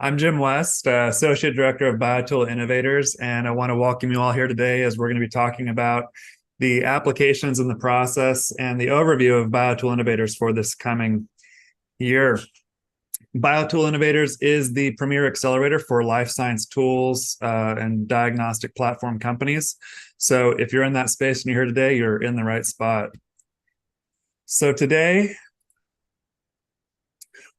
I'm Jim West, Associate Director of BioTool Innovators, and I want to welcome you all here today as we're going to be talking about the applications and the process and the overview of BioTool Innovators for this coming year. BioTool Innovators is the premier accelerator for life science tools and diagnostic platform companies. So if you're in that space and you're here today, you're in the right spot. So today,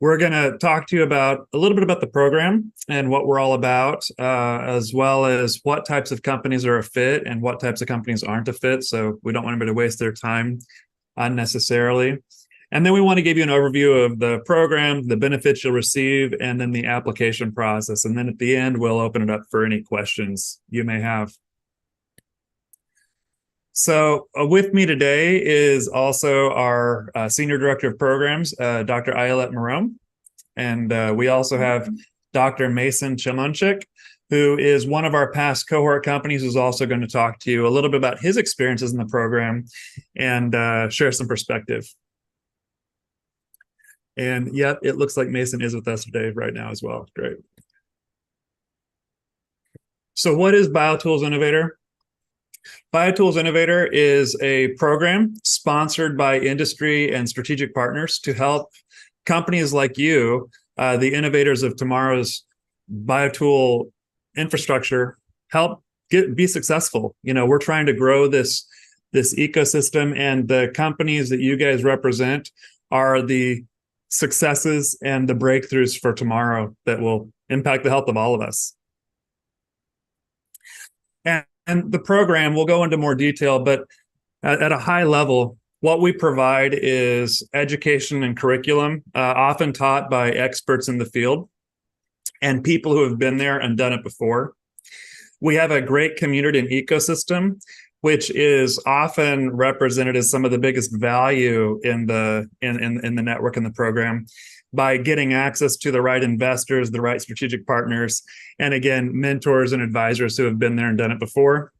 we're going to talk to you about a little bit about the program and what we're all about, as well as what types of companies are a fit and what types of companies aren't a fit. So we don't want anybody to waste their time unnecessarily. And then we want to give you an overview of the program, the benefits you'll receive, and then the application process. And then at the end, we'll open it up for any questions you may have. So with me today is also our Senior Director of Programs, Dr. Ayelet Marome. And we also have Dr. Mason Chimonchik, who is one of our past cohort companies, who's also going to talk to you a little bit about his experiences in the program and share some perspective. And yep, it looks like Mason is with us today right now as well. Great. So what is BioTools Innovator? BioTools Innovator is a program sponsored by industry and strategic partners to help companies like you, the innovators of tomorrow's biotool infrastructure, help be successful. You know, we're trying to grow this ecosystem, and the companies that you guys represent are the successes and the breakthroughs for tomorrow that will impact the health of all of us. And the program, we'll go into more detail, but at a high level, what we provide is education and curriculum, often taught by experts in the field and people who have been there and done it before. We have a great community and ecosystem, which is often represented as some of the biggest value in the network and the program, by getting access to the right investors, the right strategic partners, and again, mentors and advisors who have been there and done it before.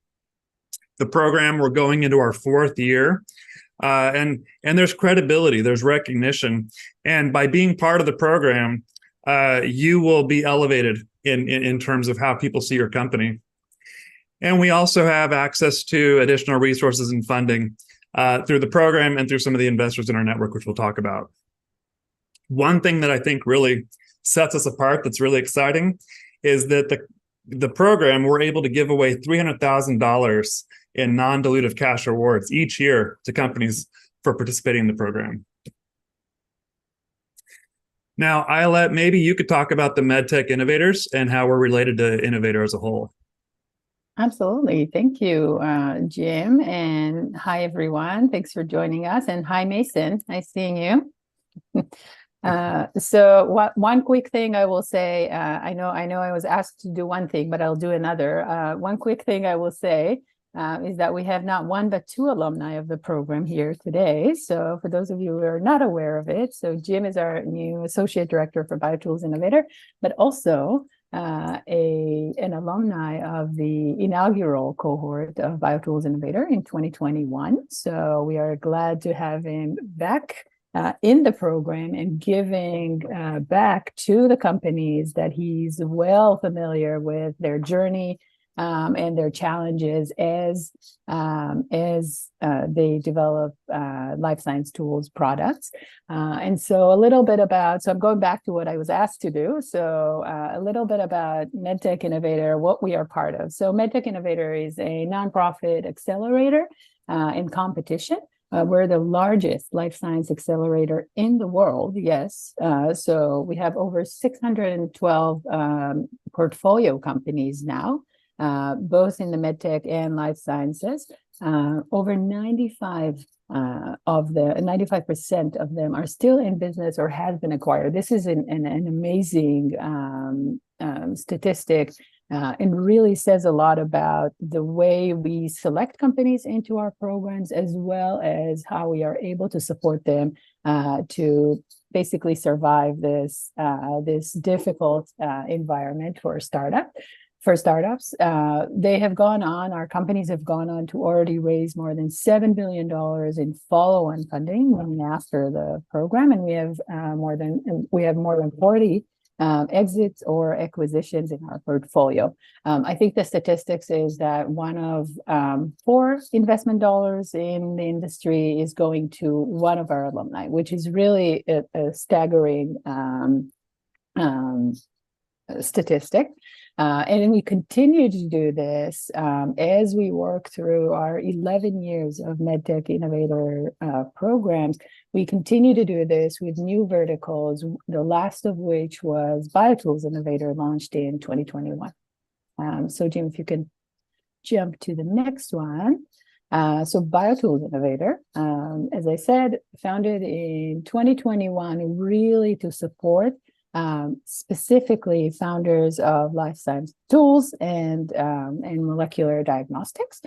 The program, we're going into our fourth year, and there's credibility, there's recognition, and by being part of the program, you will be elevated in terms of how people see your company. And we also have access to additional resources and funding through the program and through some of the investors in our network, which we'll talk about. One thing that I think really sets us apart that's really exciting is that the program, we're able to give away $300,000 in non-dilutive cash rewards each year to companies for participating in the program. Now, Ayelet, maybe you could talk about the MedTech Innovators and how we're related to Innovator as a whole. Absolutely. Thank you, Jim. And hi, everyone. Thanks for joining us. And hi, Mason. Nice seeing you. So one quick thing I will say, I know I was asked to do one thing, but I'll do another. One quick thing I will say is that we have not one, but two alumni of the program here today. So for those of you who are not aware of it, so Jim is our new Associate Director for BioTools Innovator, but also an alumni of the inaugural cohort of BioTools Innovator in 2021. So we are glad to have him back in the program and giving back to the companies that he's well familiar with their journey and their challenges as they develop life science tools products. And so a little bit about, so I'm going back to what I was asked to do. So a little bit about MedTech Innovator, what we are part of. So MedTech Innovator is a nonprofit accelerator in competition. We're the largest life science accelerator in the world, yes. So we have over 612 portfolio companies now, both in the medtech and life sciences. Over 95% of them are still in business or have been acquired. This is an amazing statistic. And really says a lot about the way we select companies into our programs, as well as how we are able to support them to basically survive this difficult environment for startups. They have gone on, our companies have gone on to already raise more than $7 billion in follow-on funding after the program, and we have more than 40 exits or acquisitions in our portfolio. I think the statistics is that one of 4 investment dollars in the industry is going to one of our alumni, which is really a staggering statistic. And we continue to do this as we work through our 11 years of MedTech Innovator programs. We continue to do this with new verticals, the last of which was BioTools Innovator, launched in 2021. So Jim, if you can jump to the next one. So BioTools Innovator, as I said, founded in 2021, really to support specifically founders of life science tools and molecular diagnostics,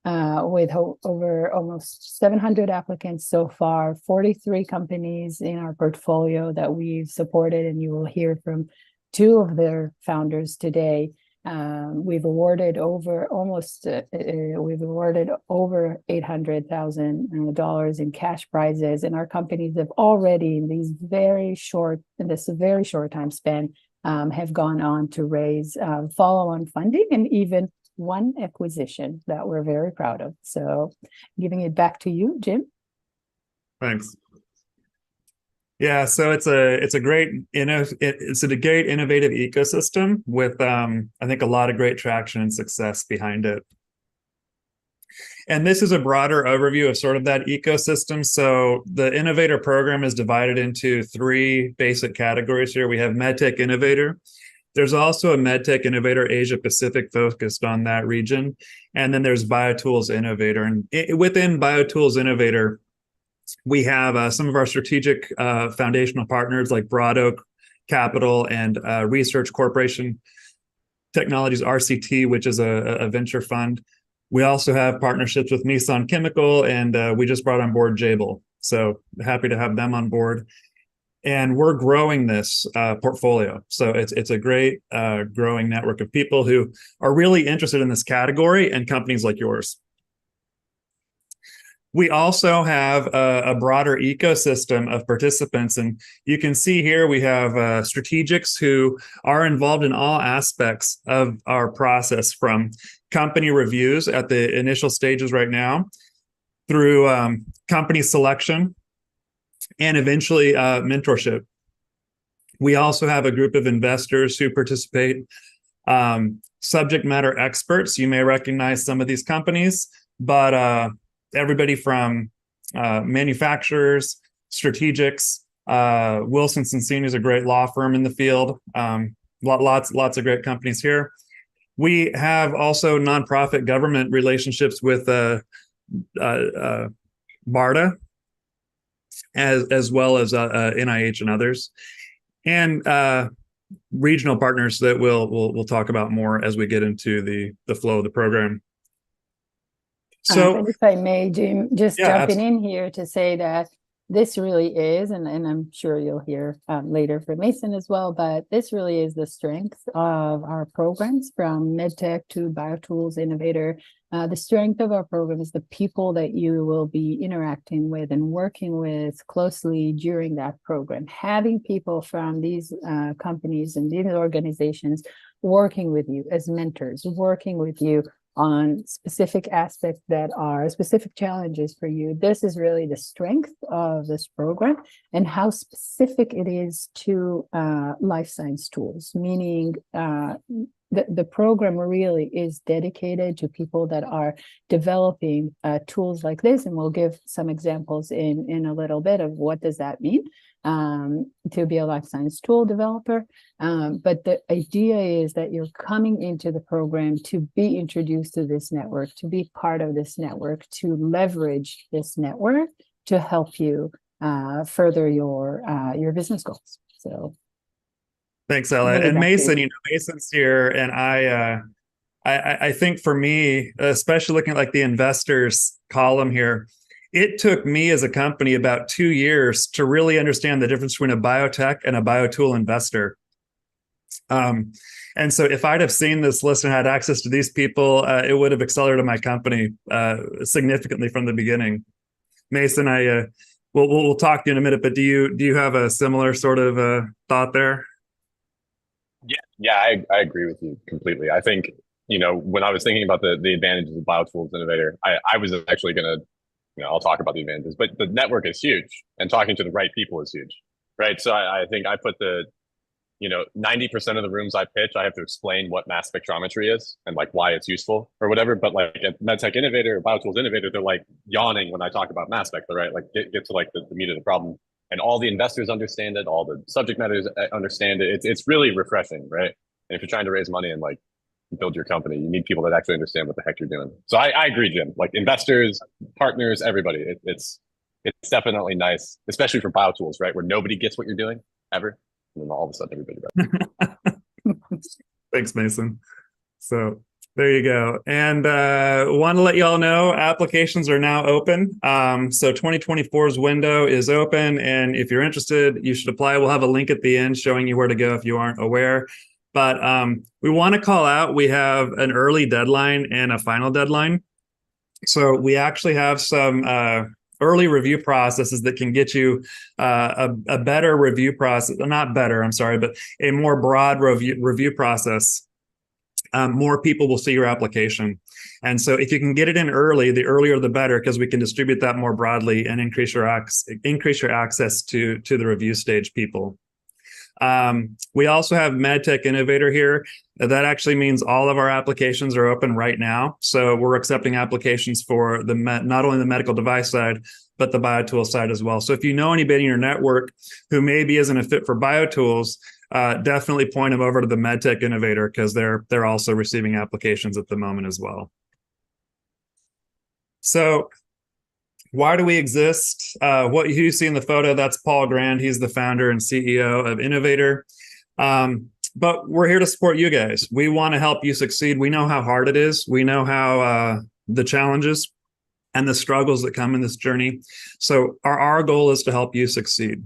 with over almost 700 applicants so far, 43 companies in our portfolio that we've supported, and you will hear from 2 of their founders today. We've awarded over $800,000 in cash prizes, and our companies have already, in this very short time span, have gone on to raise follow-on funding and even one acquisition that we're very proud of. So, giving it back to you, Jim. Thanks. Yeah, so it's a great innovative ecosystem with I think a lot of great traction and success behind it. And this is a broader overview of sort of that ecosystem. So the Innovator program is divided into 3 basic categories here. We have MedTech Innovator. There's also a MedTech Innovator Asia Pacific focused on that region. And then there's BioTools Innovator. And within BioTools Innovator, we have some of our strategic foundational partners like Broad Oak Capital and Research Corporation Technologies, RCT, which is a venture fund. We also have partnerships with Nissan Chemical, and we just brought on board Jabil. So happy to have them on board. And we're growing this portfolio. So it's a great growing network of people who are really interested in this category and companies like yours. We also have a broader ecosystem of participants. And you can see here we have strategics who are involved in all aspects of our process, from company reviews at the initial stages right now, through company selection, and eventually mentorship. We also have a group of investors who participate, subject matter experts. You may recognize some of these companies, but everybody from manufacturers, strategics. Wilson Sonsini is a great law firm in the field. Lots of great companies here. We have also nonprofit government relationships with BARDA, as well as NIH and others, and regional partners that we'll talk about more as we get into the flow of the program. So, and if I may, Jim, just jumping in here to say that this really is, and I'm sure you'll hear later from Mason as well, but this really is the strength of our programs, from MedTech to BioTools Innovator. The strength of our program is the people that you will be interacting with and working with closely during that program. Having people from these companies and these organizations working with you as mentors, working with you on specific aspects that are specific challenges for you. This is really the strength of this program, and how specific it is to life science tools, meaning the program really is dedicated to people that are developing tools like this. And we'll give some examples in a little bit of what does that mean to be a life science tool developer. But the idea is that you're coming into the program to be introduced to this network, to be part of this network, to leverage this network to help you further your business goals. So thanks, Ella. And Mason, Mason's here, and I think for me, especially looking at like the investors column here, it took me as a company about 2 years to really understand the difference between a biotech and a biotool investor. And so if I'd have seen this list and had access to these people, it would have accelerated my company significantly from the beginning. Mason, we'll talk to you in a minute, but do you have a similar sort of thought there? I agree with you completely. I think, when I was thinking about the advantages of BioTools Innovator, I was actually going to, I'll talk about the advantages, but the network is huge and talking to the right people is huge, right? So I think I put 90% of the rooms I pitch, I have to explain what mass spectrometry is and like why it's useful or whatever. But like at MedTech Innovator or BioTools Innovator, they're like yawning when I talk about mass spec, right? Like get to like the meat of the problem. And all the investors understand it, all the subject matters understand it. It's really refreshing, right? And if you're trying to raise money and like build your company, you need people that actually understand what the heck you're doing. So I agree, Jim. Like investors, partners, everybody. It's definitely nice, especially for BioTools, right? Where nobody gets what you're doing ever. And then all of a sudden everybody does. Thanks, Mason. So there you go. And want to let you all know applications are now open. So 2024's window is open. And if you're interested, you should apply. We'll have a link at the end showing you where to go if you aren't aware. But we want to call out, we have an early deadline and a final deadline. So we actually have some early review processes that can get you a better review process, not better, I'm sorry, but a more broad review process. More people will see your application. And so if you can get it in early, the earlier the better, because we can distribute that more broadly and increase your access to the review stage people. We also have MedTech Innovator here. That actually means all of our applications are open right now. So we're accepting applications for not only the medical device side, but the BioTools side as well. So if you know anybody in your network who maybe isn't a fit for BioTools, definitely point them over to the MedTech Innovator because they're also receiving applications at the moment as well. So why do we exist? What you see in the photo, that's Paul Grand. He's the founder and CEO of Innovator. But we're here to support you guys. We want to help you succeed. We know how hard it is. We know how the challenges and the struggles that come in this journey. So our goal is to help you succeed.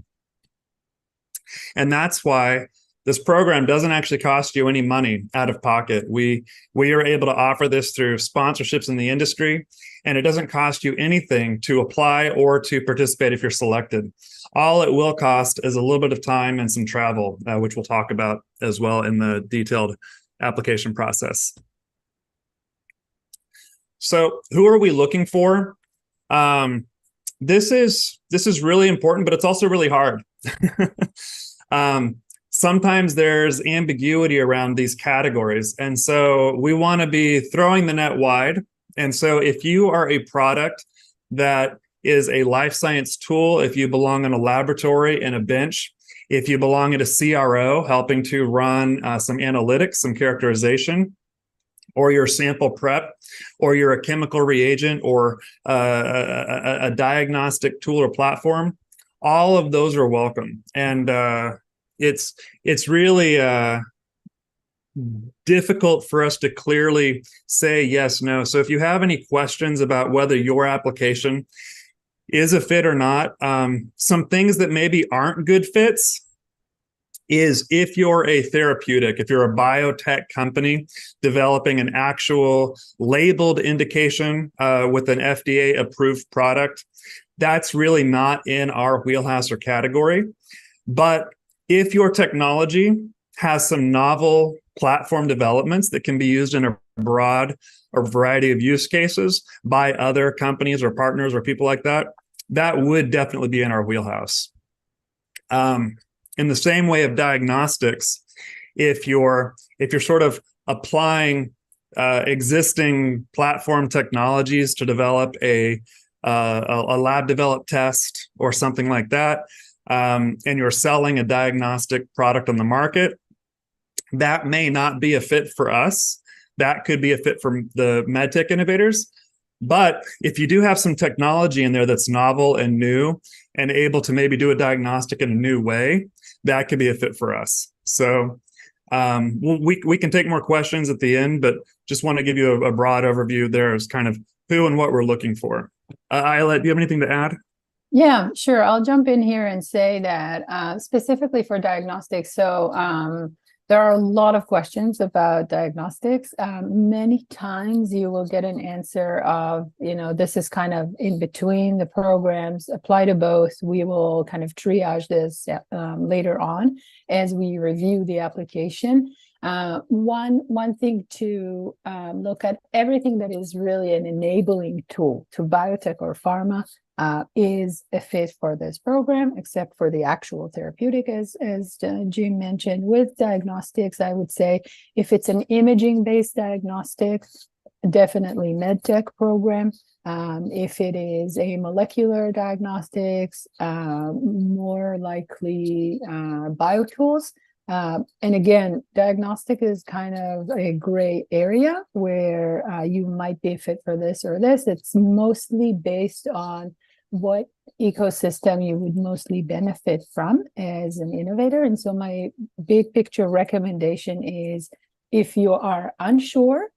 And that's why this program doesn't actually cost you any money out of pocket. We are able to offer this through sponsorships in the industry, and it doesn't cost you anything to apply or to participate if you're selected. All it will cost is a little bit of time and some travel, which we'll talk about as well in the detailed application process. So who are we looking for? This is really important, but it's also really hard. Sometimes there's ambiguity around these categories. And so we want to be throwing the net wide. And so if you are a product that is a life science tool, if you belong in a laboratory and a bench, if you belong at a CRO helping to run some analytics, some characterization, or your sample prep, or you're a chemical reagent or a diagnostic tool or platform, all of those are welcome. And it's really difficult for us to clearly say yes, no. So if you have any questions about whether your application is a fit or not, some things that maybe aren't good fits is if you're a therapeutic, if you're a biotech company developing an actual labeled indication with an FDA approved product, that's really not in our wheelhouse or category. But if your technology has some novel platform developments that can be used in a broad or variety of use cases by other companies or partners or people like that, that would definitely be in our wheelhouse. In the same way of diagnostics, if you're sort of applying existing platform technologies to develop a lab developed test or something like that, and you're selling a diagnostic product on the market, that may not be a fit for us. That could be a fit for the medtech innovators. But if you do have some technology in there that's novel and new and able to maybe do a diagnostic in a new way, that could be a fit for us. So we can take more questions at the end, but just want to give you a broad overview there as kind of who and what we're looking for. Ayla, do you have anything to add? Yeah, sure. I'll jump in here and say that specifically for diagnostics, so There are a lot of questions about diagnostics. Many times you will get an answer of, this is kind of in between the programs, apply to both. We will kind of triage this later on as we review the application. One thing to look at, everything that is really an enabling tool to biotech or pharma is a fit for this program, except for the actual therapeutic, as Jim mentioned. With diagnostics, I would say if it's an imaging-based diagnostic, definitely medtech program. If it is a molecular diagnostics, more likely BioTools. And again, diagnostic is kind of a gray area where you might be a fit for this or this. It's mostly based on what ecosystem you would mostly benefit from as an innovator. And so my big picture recommendation is, if you are unsure,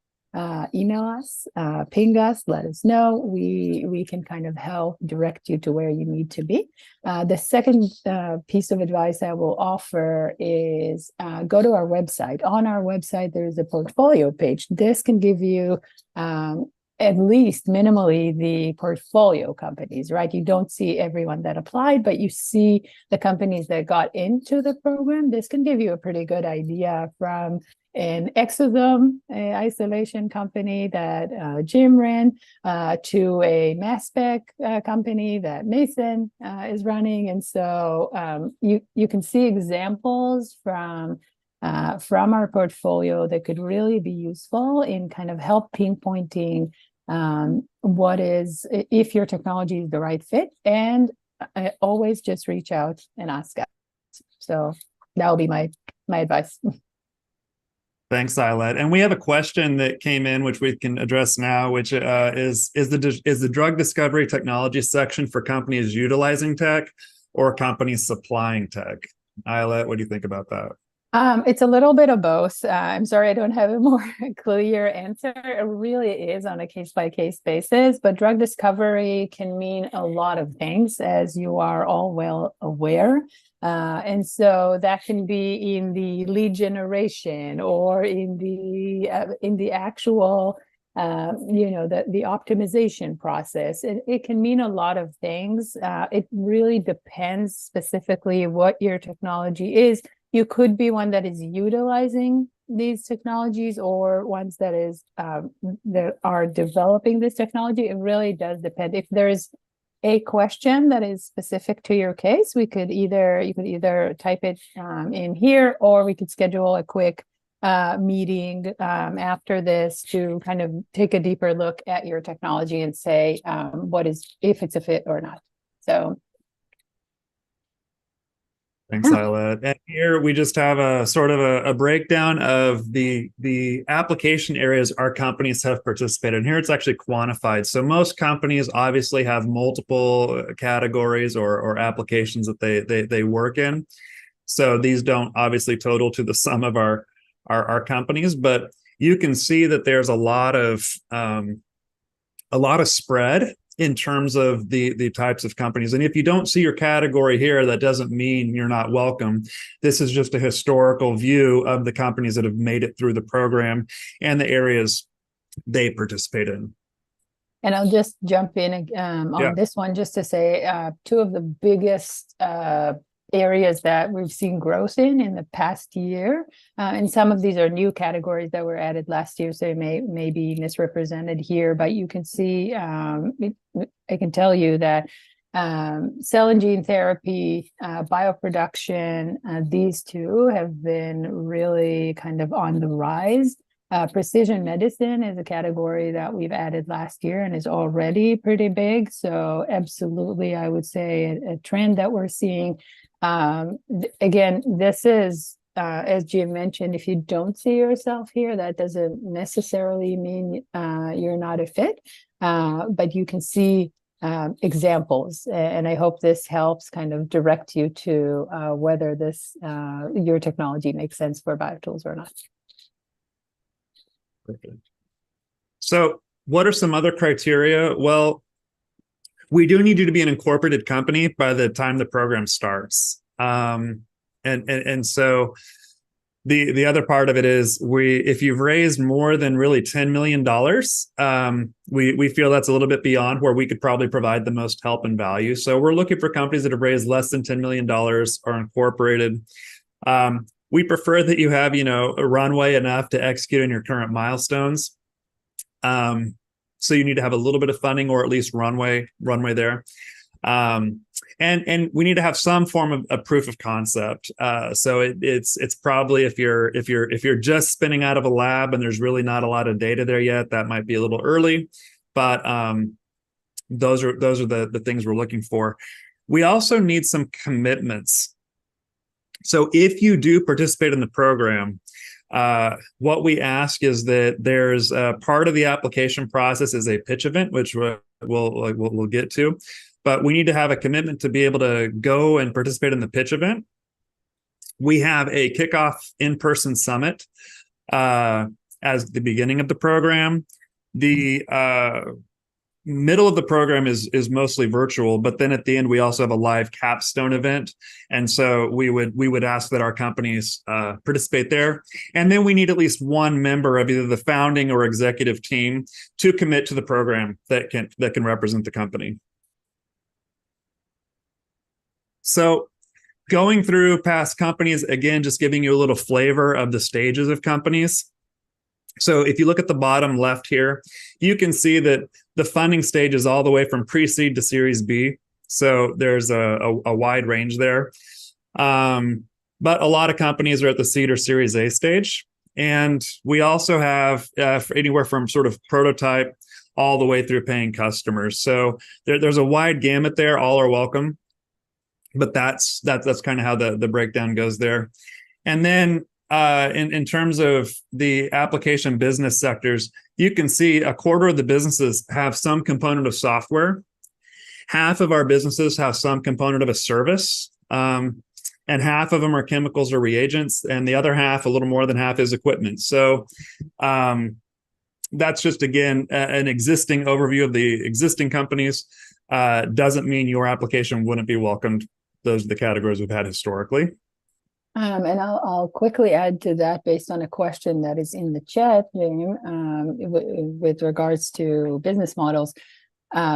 email us, ping us, let us know. We can kind of help direct you to where you need to be. The second piece of advice I will offer is go to our website. On our website, there is a portfolio page. This can give you at least minimally the portfolio companies, right? You don't see everyone that applied, but you see the companies that got into the program. This can give you a pretty good idea, from an exosome isolation company that Jim ran to a mass spec company that Mason is running. And so you can see examples from our portfolio that could really be useful in kind of help pinpointing what is, if your technology is the right fit, and always just reach out and ask us. So that will be my advice. Thanks, Ayelet. And we have a question that came in, which we can address now, which is the drug discovery technology section for companies utilizing tech or companies supplying tech? Ayelet, what do you think about that? It's a little bit of both. I'm sorry, I don't have a more clear answer. It really is on a case-by-case basis, but drug discovery can mean a lot of things, as you are all well aware. And so that can be in the lead generation, or in the actual the optimization process. It can mean a lot of things. It really depends specifically what your technology is. You could be one that is utilizing these technologies, or ones that are developing this technology. It really does depend. If there's a question that is specific to your case, you could either type it in here, or we could schedule a quick meeting after this to kind of take a deeper look at your technology and say if it's a fit or not. So. Thanks, Ayelet. And here we just have a sort of a breakdown of the application areas our companies have participated in. Here it's actually quantified. So most companies obviously have multiple categories or applications that they work in. So these don't obviously total to the sum of our companies, but you can see that there's a lot of spread in terms of the types of companies. And if you don't see your category here, that doesn't mean you're not welcome. This is just a historical view of the companies that have made it through the program and the areas they participate in. And I'll just jump in on this one, just to say two of the biggest areas that we've seen growth in the past year. And some of these are new categories that were added last year, so it may be misrepresented here, but you can see, I can tell you that cell and gene therapy, bioproduction, these two have been really kind of on the rise. Precision medicine is a category that we've added last year and is already pretty big. So absolutely, I would say a trend that we're seeing. Again, this is, as Jim mentioned, if you don't see yourself here, that doesn't necessarily mean you're not a fit, but you can see examples. And I hope this helps kind of direct you to whether your technology makes sense for BioTools or not. Perfect. So what are some other criteria? Well, we do need you to be an incorporated company by the time the program starts. And so The other part of it is if you've raised more than really $10 million, we feel that's a little bit beyond where we could probably provide the most help and value. So we're looking for companies that have raised less than $10 million, are incorporated. We prefer that you have, a runway enough to execute on your current milestones. So you need to have a little bit of funding or at least runway there. And we need to have some form of a proof of concept. So it's probably if you're just spinning out of a lab and there's really not a lot of data there yet, that might be a little early. But those are the things we're looking for. We also need some commitments. So if you do participate in the program, what we ask is that there's part of the application process is a pitch event, which we'll get to. But we need to have a commitment to be able to go and participate in the pitch event. We have a kickoff in-person summit as the beginning of the program. The middle of the program is mostly virtual, but then at the end we also have a live capstone event, and so we would ask that our companies participate there, and then we need at least one member of either the founding or executive team to commit to the program that can represent the company. So going through past companies, again, just giving you a little flavor of the stages of companies. So if you look at the bottom left here, you can see that the funding stage is all the way from pre-seed to Series B. So there's a wide range there. But a lot of companies are at the seed or Series A stage. And we also have anywhere from sort of prototype all the way through paying customers. So there's a wide gamut there. All are welcome. But that's kind of how the breakdown goes there. And then in terms of the application business sectors, you can see a quarter of the businesses have some component of software. Half of our businesses have some component of a service. And half of them are chemicals or reagents. And the other half, a little more than half, is equipment. So that's just, again, an existing overview of the existing companies. Doesn't mean your application wouldn't be welcomed. Those are the categories we've had historically. And I'll quickly add to that based on a question that is in the chat, James, with regards to business models.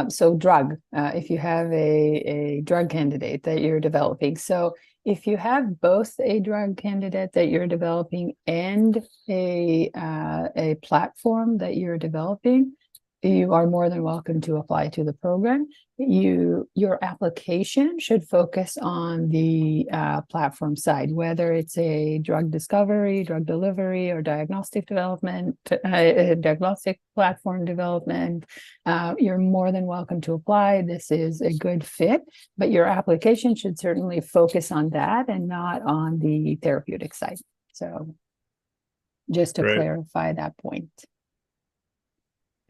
So drug, if you have a drug candidate that you're developing. So if you have both a drug candidate that you're developing and a platform that you're developing, you are more than welcome to apply to the program. Your application should focus on the platform side, whether it's a drug discovery, drug delivery, or diagnostic development, diagnostic platform development. You're more than welcome to apply. This is a good fit, but your application should certainly focus on that and not on the therapeutic side. So just to clarify that point.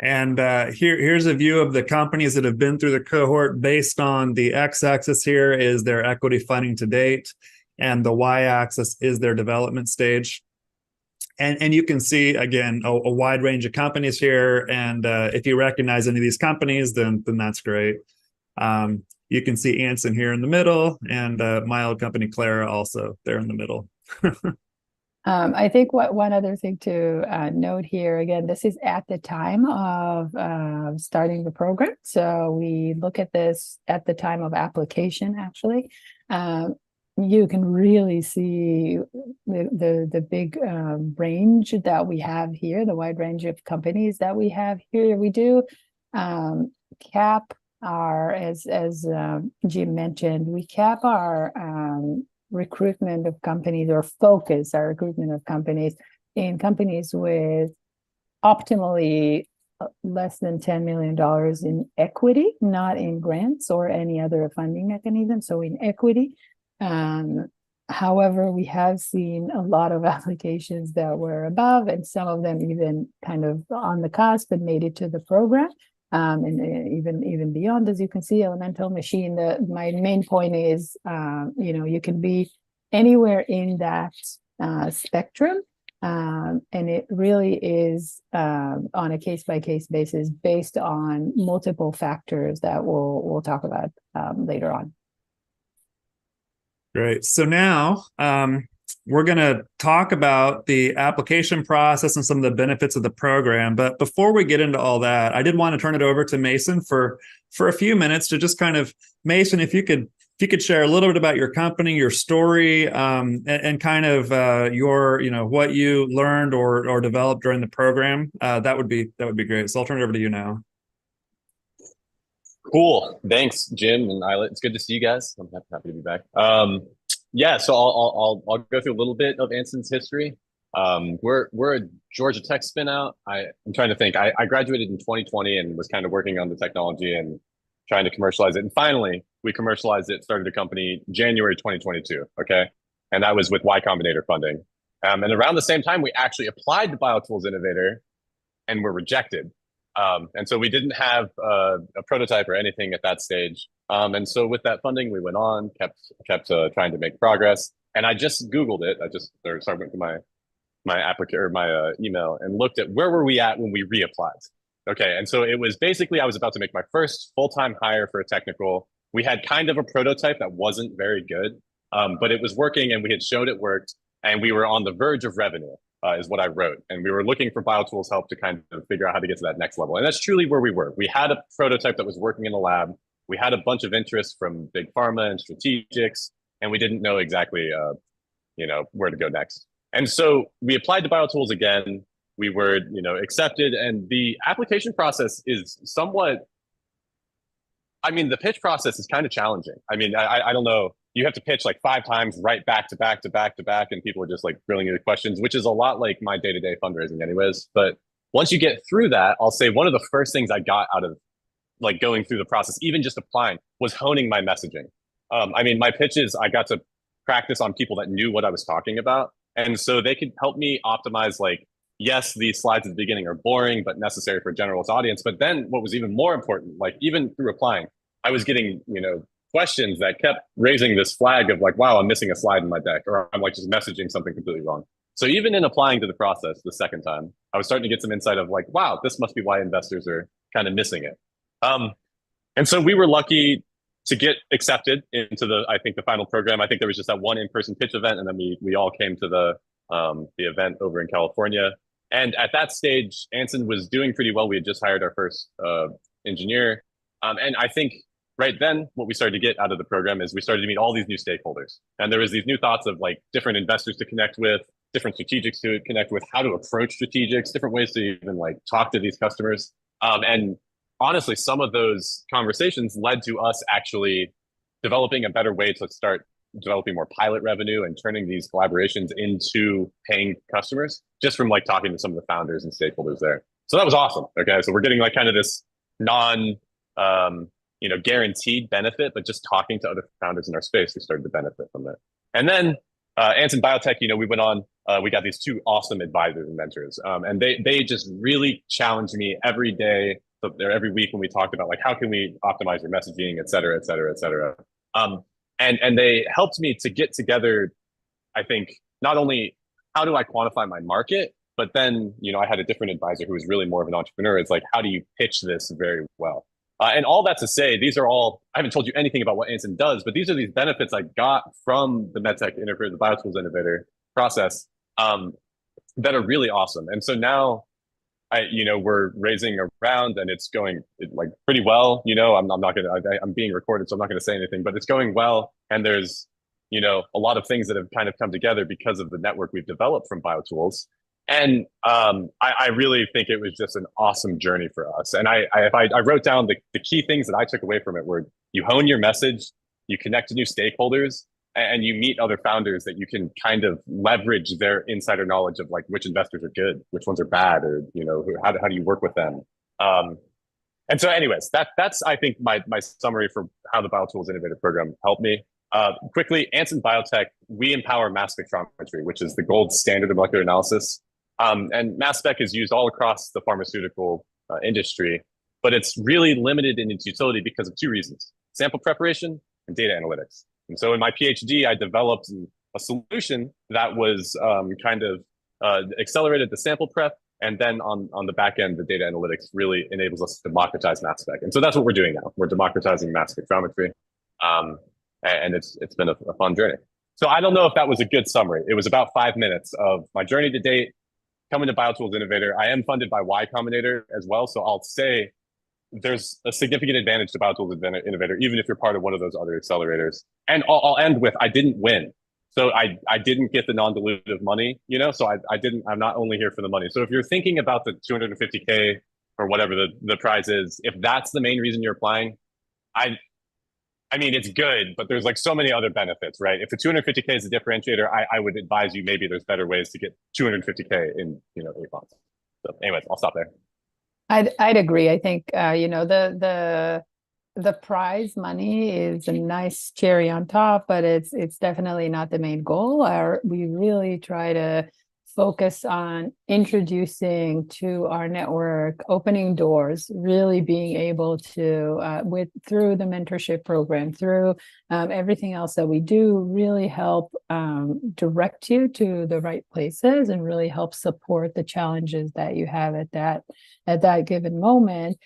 And here's a view of the companies that have been through the cohort. Based on the x-axis here is their equity funding to date, and the y-axis is their development stage. And you can see, again, a wide range of companies here. And if you recognize any of these companies, then that's great. You can see Anson here in the middle, and my old company, Clara, also there in the middle. I think one other thing to note here, again, this is at the time of starting the program. So we look at this at the time of application, actually. You can really see the big range that we have here, the wide range of companies that we have here. We do cap our, as Jim mentioned, we cap our recruitment of companies, or focus our recruitment of companies in companies with optimally less than $10 million in equity, not in grants or any other funding mechanism. So in equity. However, we have seen a lot of applications that were above, and some of them even kind of on the cusp and made it to the program. And even beyond, as you can see, elemental machine. My main point is, you can be anywhere in that spectrum, and it really is on a case-by-case basis based on multiple factors that we'll talk about later on. Great. So now we're going to talk about the application process and some of the benefits of the program. But before we get into all that, I did want to turn it over to Mason for a few minutes to just kind of, Mason, if you could share a little bit about your company, your story, and kind of your, what you learned or developed during the program, that would be great. So I'll turn it over to you now. Cool. Thanks, Jim and Islet. It's good to see you guys. I'm happy to be back. Yeah, so I'll go through a little bit of Anson's history. We're a Georgia Tech spin out. I'm trying to think. I graduated in 2020 and was kind of working on the technology and trying to commercialize it. And finally, we commercialized it, started a company January 2022. Okay. And that was with Y Combinator funding. And around the same time, we actually applied to BioTools Innovator and were rejected. And so we didn't have a prototype or anything at that stage. And so with that funding, we went on, kept trying to make progress. And I just Googled it. Went to my applicant or my email and looked at where were we at when we reapplied. Okay, and so it was basically I was about to make my first full-time hire for a technical. We had kind of a prototype that wasn't very good, but it was working, and we had showed it worked, and we were on the verge of revenue. Is what I wrote. And we were looking for BioTools help to kind of figure out how to get to that next level. And that's truly where we were. We had a prototype that was working in the lab. We had a bunch of interest from big pharma and strategics, and we didn't know exactly, where to go next. And so we applied to BioTools again. We were, accepted. And the application process is somewhat, the pitch process is kind of challenging. I don't know. You have to pitch like 5 times right back to back to back to back, and people are just like grilling you with questions, which is a lot like my day-to-day fundraising anyways. But once you get through that, I'll say one of the first things I got out of like going through the process, even just applying, was honing my messaging. My pitches, I got to practice on people that knew what I was talking about. And so they could help me optimize, like, yes, these slides at the beginning are boring, but necessary for a generalist audience. But then what was even more important, like even through applying, I was getting, questions that kept raising this flag of like, wow, I'm missing a slide in my deck, or I'm like just messaging something completely wrong. So even in applying to the process the second time, I was starting to get some insight of like, wow, this must be why investors are kind of missing it. And so we were lucky to get accepted into the final program. I think there was just that one in-person pitch event, and then we all came to the event over in California. And at that stage, Anson was doing pretty well. We had just hired our first engineer. And I think right then, what we started to get out of the program is we started to meet all these new stakeholders. And there was these new thoughts of like different investors to connect with, different strategics to connect with, how to approach strategics, different ways to even like talk to these customers. And honestly, some of those conversations led to us actually developing a better way to start developing more pilot revenue and turning these collaborations into paying customers just from like talking to some of the founders and stakeholders there. So that was awesome. Okay. So we're getting like kind of this guaranteed benefit, but just talking to other founders in our space, we started to benefit from it. And then Anson Biotech, we went on, we got these 2 awesome advisors and mentors. And they just really challenged me every day, so every week when we talked about like, how can we optimize your messaging, et cetera, et cetera, et cetera. And they helped me to get together, I think, not only how do I quantify my market, but then, I had a different advisor who was really more of an entrepreneur. It's like, how do you pitch this very well? And all that to say, these are all, I haven't told you anything about what Anson does, but these are these benefits I got from the MedTech Innovator, the BioTools Innovator process that are really awesome. And so now, we're raising around and it's going like pretty well. I'm being recorded, so I'm not going to say anything, but it's going well. And there's, a lot of things that have kind of come together because of the network we've developed from BioTools. And I really think it was just an awesome journey for us. And I wrote down the key things that I took away from it were you hone your message, you connect to new stakeholders, and you meet other founders that you can kind of leverage their insider knowledge of like which investors are good, which ones are bad, or how do you work with them. And so, anyways, that's I think my summary for how the BioTools Innovator program helped me. Quickly, Anson Biotech, we empower mass spectrometry, which is the gold standard of molecular analysis. And mass spec is used all across the pharmaceutical industry, but it's really limited in its utility because of 2 reasons: sample preparation and data analytics. And so in my PhD, I developed a solution that was accelerated the sample prep. And then on the back end, the data analytics really enables us to democratize mass spec. And so that's what we're doing now. We're democratizing mass spectrometry. And it's been a fun journey. So I don't know if that was a good summary. It was about 5 minutes of my journey to date, coming to BioTools Innovator. I am funded by Y Combinator as well. So I'll say there's a significant advantage to BioTools Innovator, even if you're part of one of those other accelerators. And I'll end with, I didn't win. So I didn't get the non-dilutive money, so I'm not only here for the money. So if you're thinking about the 250K or whatever the prize is, if that's the main reason you're applying, I mean, it's good, but there's like so many other benefits, right? If the 250K is a differentiator, I would advise you maybe there's better ways to get 250K in 8 months. So, anyways, I'll stop there. I'd agree. I think the prize money is a nice cherry on top, but it's definitely not the main goal. We really try to focus on introducing to our network, opening doors, really being able to through the mentorship program, through everything else that we do, really help direct you to the right places and really help support the challenges that you have at that given moment.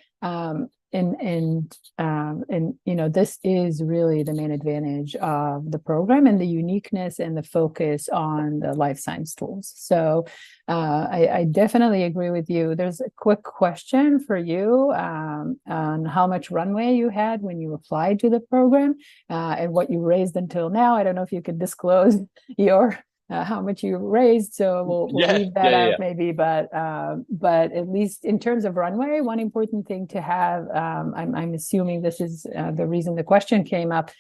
This is really the main advantage of the program and the uniqueness and the focus on the life science tools. So I definitely agree with you. There's a quick question for you on how much runway you had when you applied to the program and what you raised until now. I don't know if you could disclose your how much you raised, so we'll leave that out maybe, but at least in terms of runway, one important thing to have, I'm assuming this is the reason the question came up.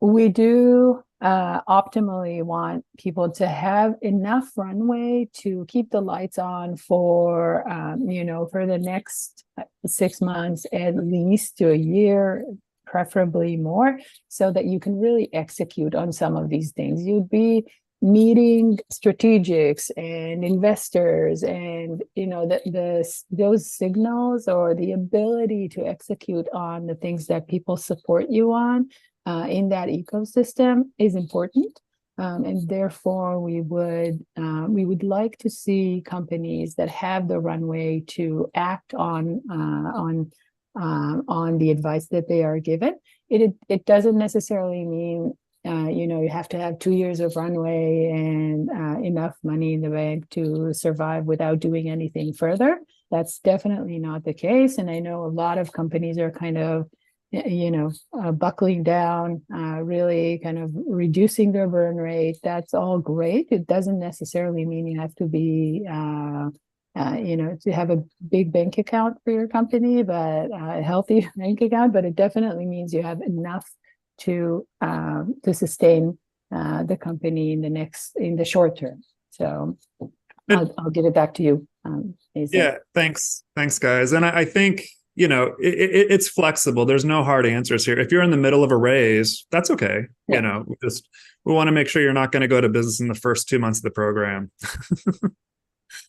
We do optimally want people to have enough runway to keep the lights on for for the next 6 months, at least to a year, preferably more, so that you can really execute on some of these things. You'd be meeting strategics and investors, and those signals or the ability to execute on the things that people support you on in that ecosystem is important. And therefore, we would like to see companies that have the runway to act on the advice that they are given. It doesn't necessarily mean you have to have 2 years of runway and enough money in the bank to survive without doing anything further. That's definitely not the case. And I know a lot of companies are kind of buckling down, really kind of reducing their burn rate. That's all great. It doesn't necessarily mean you have to be to have a big bank account for your company, but a healthy bank account. But it definitely means you have enough to sustain the company in the short term. So I'll give it back to you. Yeah, thanks, guys. And I think it's flexible. There's no hard answers here. If you're in the middle of a raise, that's okay. Yeah. We want to make sure you're not going to go to business in the first 2 months of the program.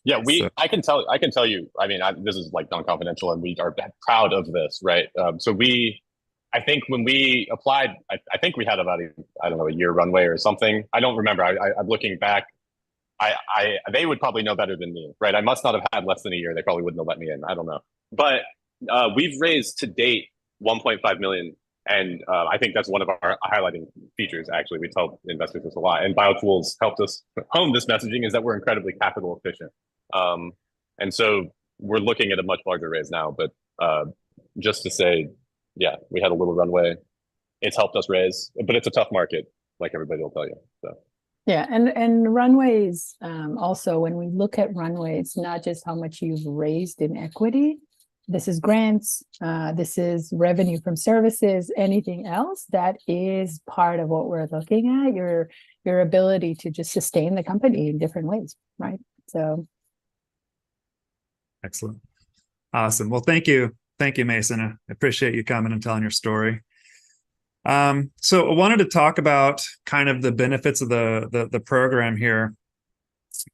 Yeah, I can tell you, I mean, this is like non-confidential and we are proud of this, right? I think when we applied, I think we had about a year runway or something. I don't remember. I'm looking back. They would probably know better than me, right? I must not have had less than a year. They probably wouldn't have let me in. I don't know. But we've raised to date 1.5 million. And I think that's one of our highlighting features, actually. We tell investors this a lot. And BioTools helped us hone this messaging, is that we're incredibly capital efficient. And so we're looking at a much larger raise now. But just to say, yeah, we had a little runway. It's helped us raise, but it's a tough market, like everybody will tell you. So. Yeah, and runways, also, when we look at runway, it's not just how much you've raised in equity. This is grants, this is revenue from services, anything else that is part of what we're looking at, your ability to just sustain the company in different ways, right? So. Excellent. Awesome. Well, thank you. Thank you, Mason. I appreciate you coming and telling your story. So I wanted to talk about kind of the benefits of the program here.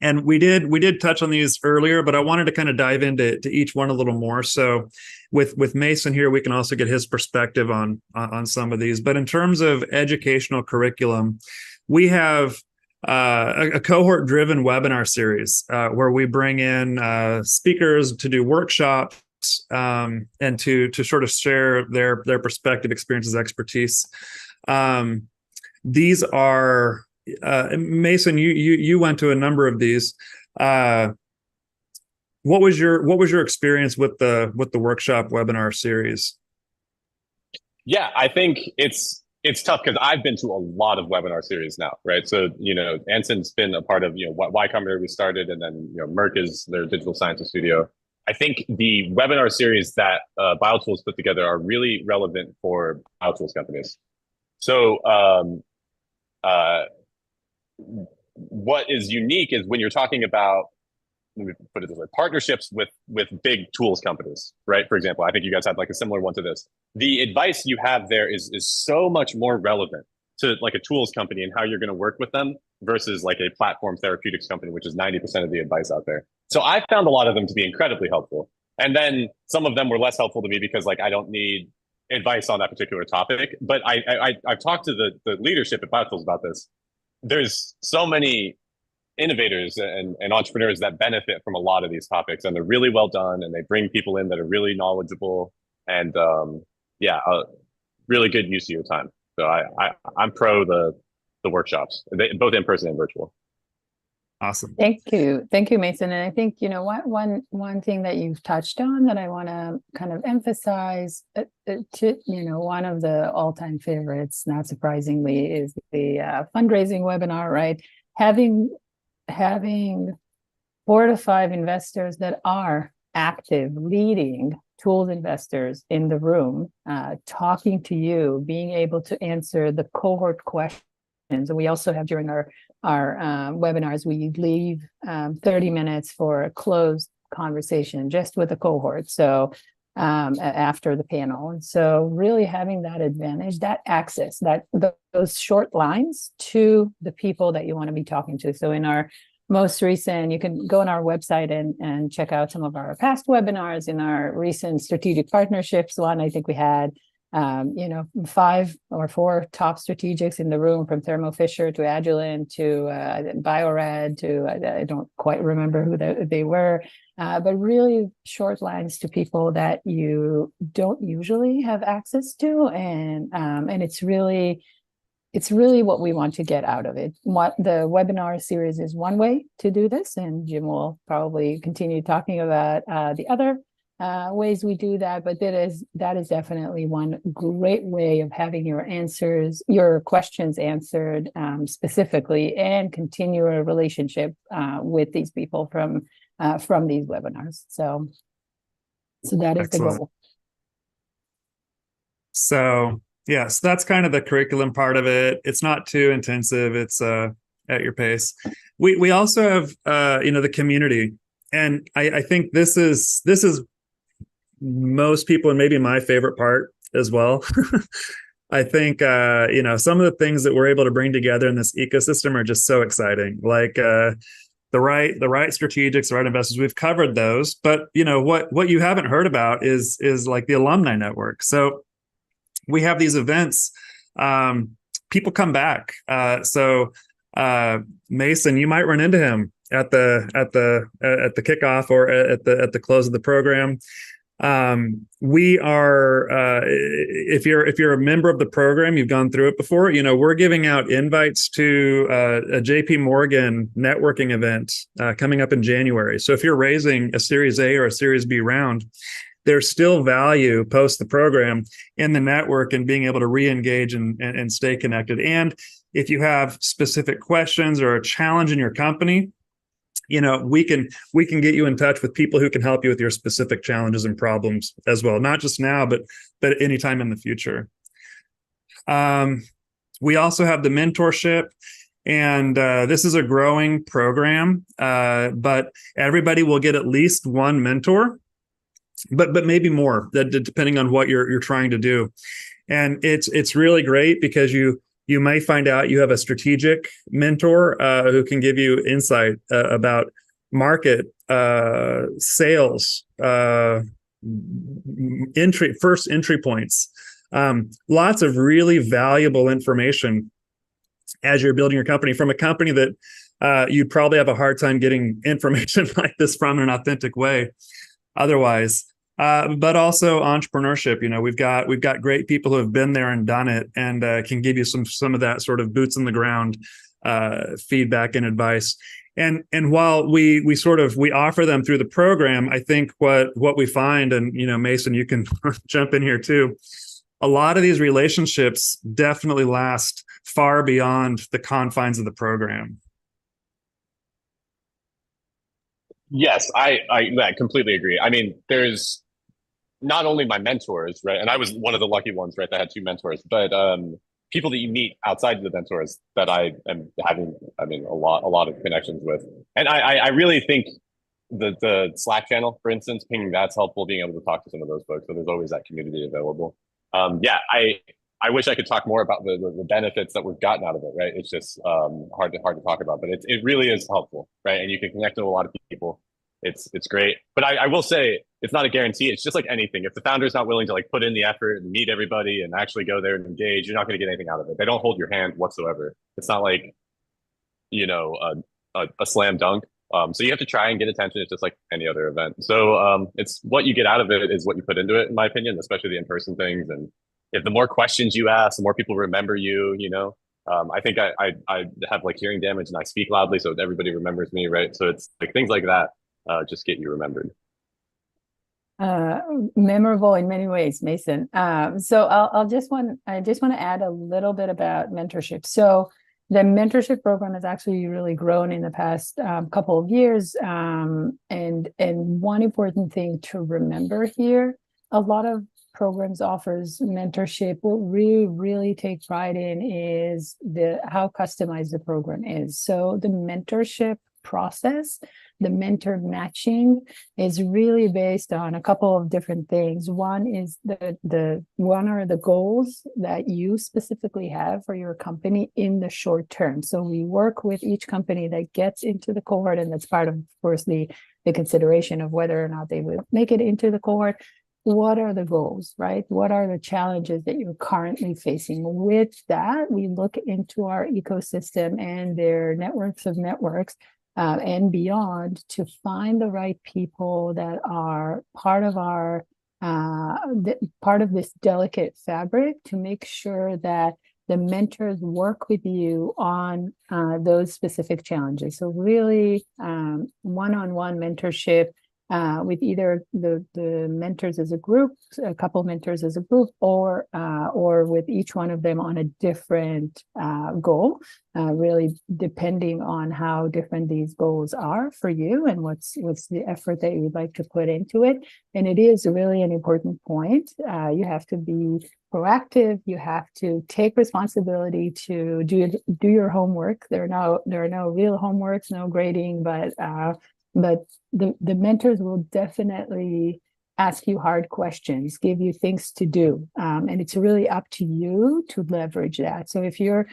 And we did touch on these earlier, but I wanted to kind of dive into each one a little more. So with Mason here, we can also get his perspective on some of these. But in terms of educational curriculum, we have a cohort-driven webinar series where we bring in speakers to do workshops and to sort of share their perspective, experiences, expertise. These are Mason. You went to a number of these. What was your experience with the workshop webinar series? Yeah, I think it's tough because I've been to a lot of webinar series now, right? So, Anson's been a part of, Y Combinator we started, and then, Merck is their digital sciences studio. I think the webinar series that BioTools put together are really relevant for BioTools companies. So, what is unique is when you're talking about, let me put it this way, partnerships with big tools companies, right? For example, I think you guys had like a similar one to this. The advice you have there is so much more relevant to like a tools company and how you're going to work with them versus like a platform therapeutics company, which is 90% of the advice out there. So I found a lot of them to be incredibly helpful. And then some of them were less helpful to me because like I don't need advice on that particular topic. But I've talked to the leadership at BioTools about this. There's so many innovators and entrepreneurs that benefit from a lot of these topics, and they're really well done, and they bring people in that are really knowledgeable, and really good use of your time. So I'm pro the workshops, both in person and virtual. Awesome. Thank you, Mason. And I think one thing that you've touched on that I want to kind of emphasize, one of the all-time favorites, not surprisingly, is the fundraising webinar. Right, having 4 to 5 investors that are active, leading tools investors in the room, talking to you, being able to answer the cohort questions. And we also have during our webinars, we leave 30 minutes for a closed conversation just with the cohort. So after the panel. And so really having that advantage, that access, those short lines to the people that you want to be talking to. So in our most recent, you can go on our website and check out some of our past webinars. In our recent strategic partnerships one, I think we had 5 or 4 top strategics in the room, from Thermo Fisher to Agilent to Bio-Rad to I don't quite remember who they were, but really short lines to people that you don't usually have access to, and it's really what we want to get out of it. What the webinar series is one way to do this, and Jim will probably continue talking about the other ways we do that, but that is definitely one great way of having your questions answered specifically, and continue a relationship with these people from these webinars. So that is Excellent. The goal. So yes, that's kind of the curriculum part of it. It's not too intensive. It's at your pace. We also have the community, and I think this is most people, and maybe my favorite part as well. I think some of the things that we're able to bring together in this ecosystem are just so exciting. Like the right strategics, the right investors. We've covered those, but what you haven't heard about is like the alumni network. So we have these events. People come back. So Mason, you might run into him at the kickoff or at the close of the program. We are, if you're a member of the program, you've gone through it before, we're giving out invites to a JP Morgan networking event coming up in January. So if you're raising a Series A or a Series B round, there's still value post the program in the network and being able to re-engage and stay connected. And if you have specific questions or a challenge in your company, we can get you in touch with people who can help you with your specific challenges and problems as well, not just now, but anytime in the future. We also have the mentorship, and this is a growing program, but everybody will get at least one mentor, but maybe more, depending on what you're trying to do. And it's really great because you may find out you have a strategic mentor who can give you insight about market, sales, first entry points, lots of really valuable information as you're building your company from a company that you'd probably have a hard time getting information like this from in an authentic way otherwise. but also entrepreneurship. We've got great people who have been there and done it, and can give you some of that sort of boots in the ground feedback and advice. And while we offer them through the program, I think what we find, and Mason, you can jump in here too. A lot of these relationships definitely last far beyond the confines of the program. Yes, I completely agree. I mean, there's not only my mentors, right? And I was one of the lucky ones, right, that had two mentors, but people that you meet outside of the mentors that I am having, I mean, a lot of connections with. And I really think the Slack channel, for instance, pinging that's helpful, being able to talk to some of those folks. So there's always that community available. Yeah, I wish I could talk more about the benefits that we've gotten out of it, right? It's just hard to talk about, but it really is helpful, right? And you can connect with a lot of people. It's great, but I will say it's not a guarantee. It's just like anything. If the founder is not willing to like put in the effort and meet everybody and actually go there and engage, you're not going to get anything out of it. They don't hold your hand whatsoever. It's not like a slam dunk. So you have to try and get attention. It's just like any other event. So it's what you get out of it is what you put into it, in my opinion, especially the in-person things. And if the more questions you ask, the more people remember you. I think I have like hearing damage and I speak loudly, so everybody remembers me, right? So it's like things like that just get you remembered. Memorable in many ways, Mason. So I just want to add a little bit about mentorship. So the mentorship program has actually really grown in the past couple of years. And one important thing to remember here, a lot of programs offers mentorship. What we really take pride in is how customized the program is. So the mentorship process, the mentor matching is really based on a couple of different things. One is one are the goals that you specifically have for your company in the short term. So we work with each company that gets into the cohort, and that's part of course the consideration of whether or not they would make it into the cohort. What are the goals, right? What are the challenges that you're currently facing? With that, we look into our ecosystem and their networks of networks and beyond to find the right people that are part of our part of this delicate fabric to make sure that the mentors work with you on those specific challenges. So really one-on-one mentorship with either the mentors as a group, a couple mentors as a group, or with each one of them on a different goal, really depending on how different these goals are for you and what's the effort that you'd like to put into it. And it is really an important point. You have to be proactive. You have to take responsibility to do your homework. There are no real homeworks, no grading, but the mentors will definitely ask you hard questions, give you things to do, and it's really up to you to leverage that. So if you're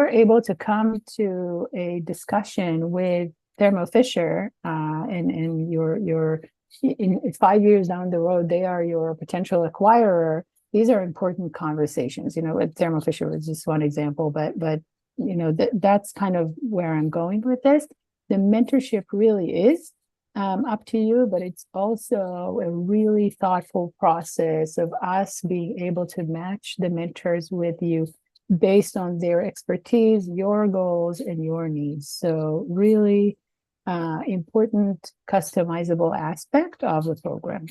able to come to a discussion with Thermo Fisher, and you're in 5 years down the road, they are your potential acquirer. These are important conversations. With Thermo Fisher was just one example, but that's kind of where I'm going with this. The mentorship really is up to you, but it's also a really thoughtful process of us being able to match the mentors with you based on their expertise, your goals, and your needs. So really important customizable aspect of the program.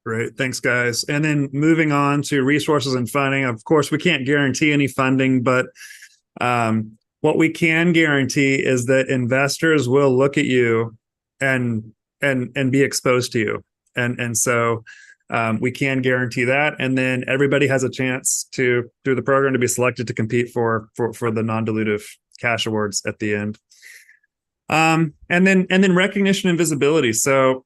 Great. Thanks, guys. And then moving on to resources and funding. Of course, we can't guarantee any funding, but what we can guarantee is that investors will look at you and be exposed to you. And so we can guarantee that. And then everybody has a chance through the program to be selected to compete for the non-dilutive cash awards at the end. And then recognition and visibility. So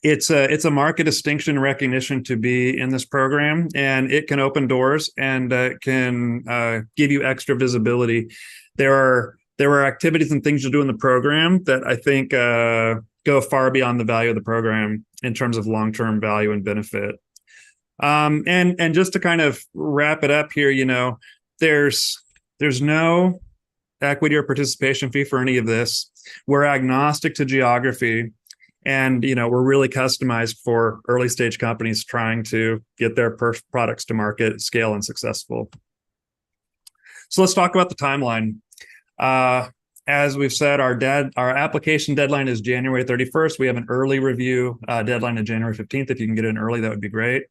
it's a market distinction recognition to be in this program, and it can open doors and can give you extra visibility. There are activities and things you do in the program that I think go far beyond the value of the program in terms of long-term value and benefit. And just to kind of wrap it up here, there's no equity or participation fee for any of this. We're agnostic to geography. And, we're really customized for early stage companies trying to get their products to market, scale, and successful. So let's talk about the timeline. As we've said, our application deadline is January 31st. We have an early review deadline of January 15th. If you can get in early, that would be great.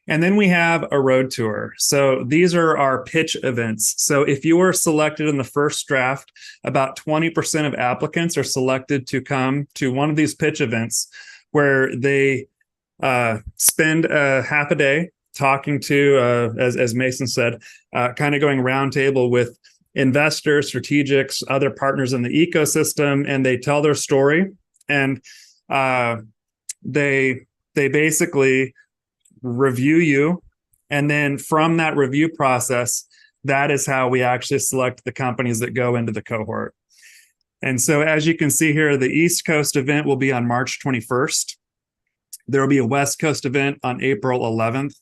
And then we have a road tour. So these are our pitch events. So if you were selected in the first draft, about 20% of applicants are selected to come to one of these pitch events where they spend half a day talking to, as Mason said, kind of going roundtable with investors, strategics, other partners in the ecosystem, and they tell their story. And they basically review you, and then from that review process, that is how we actually select the companies that go into the cohort. And so as you can see here, the East Coast event will be on March 21st. There will be a West Coast event on April 11th,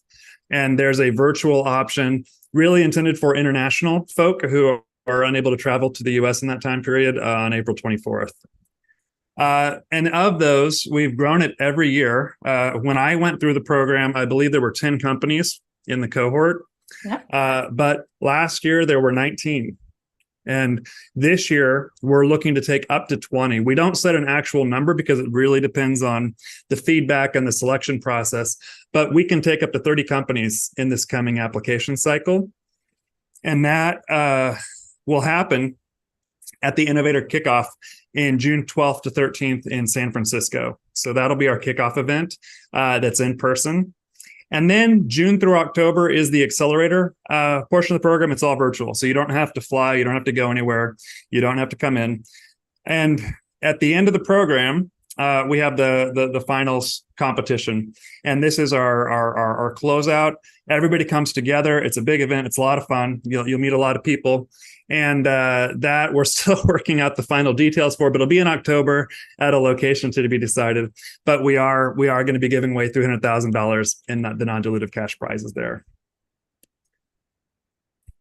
and there's a virtual option really intended for international folk who are unable to travel to the US in that time period on April 24th. And of those, we've grown it every year. When I went through the program, I believe there were 10 companies in the cohort. Yep. But last year, there were 19. And this year, we're looking to take up to 20. We don't set an actual number because it really depends on the feedback and the selection process. But we can take up to 30 companies in this coming application cycle. And that will happen at the Innovator Kickoff in June 12th to 13th in San Francisco. So that'll be our kickoff event that's in person. And then June through October is the accelerator portion of the program. It's all virtual. So you don't have to fly. You don't have to go anywhere. You don't have to come in. And at the end of the program, we have the finals competition. And this is our closeout. Everybody comes together. It's a big event. It's a lot of fun. You'll meet a lot of people. And that we're still working out the final details for, but it'll be in October at a location to be decided. But we are going to be giving away $300,000 in the non-dilutive cash prizes there.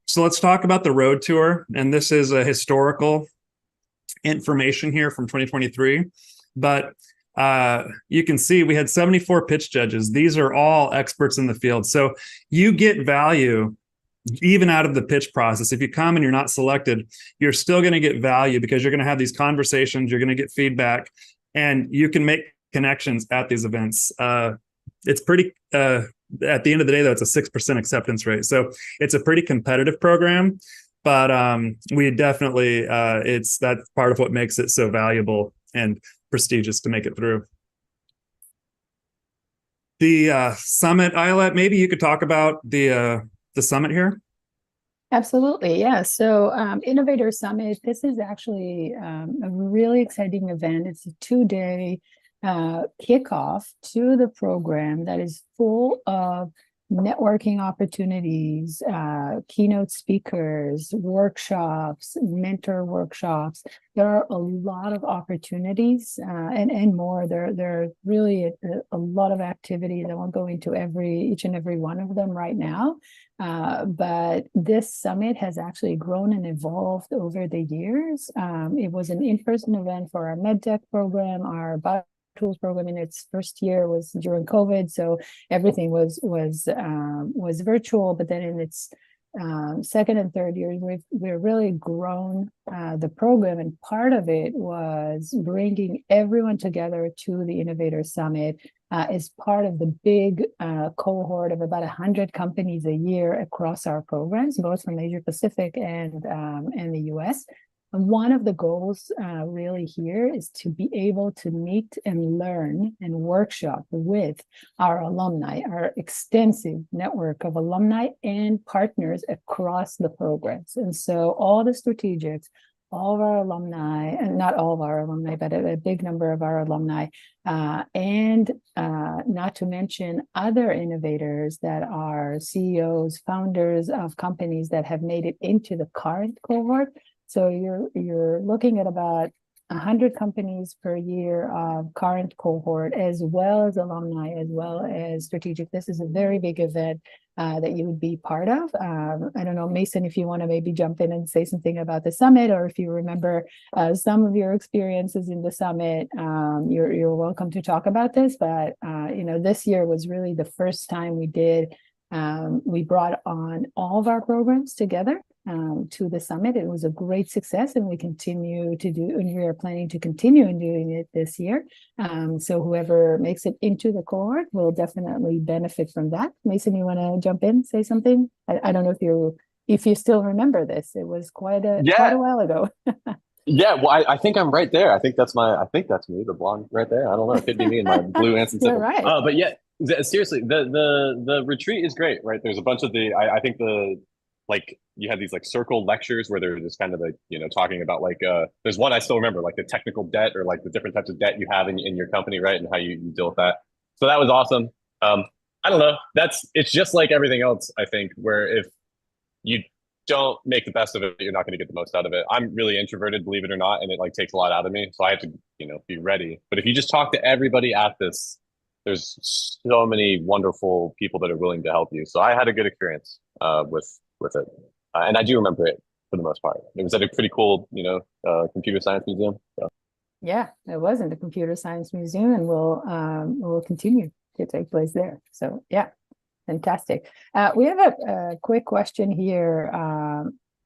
So let's talk about the road tour. And this is a historical information here from 2023. But you can see we had 74 pitch judges. These are all experts in the field. So you get value even out of the pitch process. If you come and you're not selected, you're still going to get value because you're going to have these conversations, you're going to get feedback, and you can make connections at these events. It's pretty, at the end of the day, though, it's a 6% acceptance rate. So it's a pretty competitive program, but we definitely, that's part of what makes it so valuable and prestigious to make it through. The summit, Ayelet, maybe you could talk about the summit here. Absolutely, yeah. So Innovator Summit, this is actually a really exciting event. It's a 2-day kickoff to the program that is full of networking opportunities, keynote speakers, workshops, mentor workshops. There are a lot of opportunities and more. There are really a lot of activities. I won't go into each and every one of them right now. But this summit has actually grown and evolved over the years. It was an in-person event for our MedTech program, our BioTools program in its first year was during COVID, so everything was virtual. But then in its second and third years, we've really grown the program, and part of it was bringing everyone together to the Innovator Summit as part of the big cohort of about 100 companies a year across our programs, both from Asia Pacific and the US. And one of the goals really here is to be able to meet and learn and workshop with our alumni, our extensive network of alumni and partners across the programs. And so all the strategics, all of our alumni, and not all of our alumni, but a big number of our alumni, and not to mention other innovators that are CEOs, founders of companies that have made it into the current cohort. So you're looking at about 100 companies per year of current cohort, as well as alumni, as well as strategic. This is a very big event that you would be part of. I don't know, Mason, if you want to maybe jump in and say something about the summit, or if you remember some of your experiences in the summit, you're welcome to talk about this. But this year was really the first time we brought on all of our programs together to the summit. It was a great success, and we are planning to continue in doing it this year. So whoever makes it into the cohort will definitely benefit from that. Mason, you want to jump in, say something? I don't know if you still remember this. It was quite a while ago. Yeah, well, I think I'm right there. I think that's me, the blonde right there. I don't know. It could be me in my blue Anson You're right. But yeah, seriously, the retreat is great, right? There's a bunch of I think you have these like circle lectures where they're just kind of like, talking about like there's one I still remember, like the technical debt, or like the different types of debt you have in your company, right? And how you deal with that. So that was awesome. I don't know. It's just like everything else, I think, where if you don't make the best of it, you're not going to get the most out of it. I'm really introverted, believe it or not, and it like takes a lot out of me. So I have to, be ready. But if you just talk to everybody at this, there's so many wonderful people that are willing to help you. So I had a good experience with it, and I do remember it for the most part. It was at a pretty cool, computer science museum. So. Yeah, it was in the Computer Science Museum, and will continue to take place there. So yeah. Fantastic. We have a quick question here.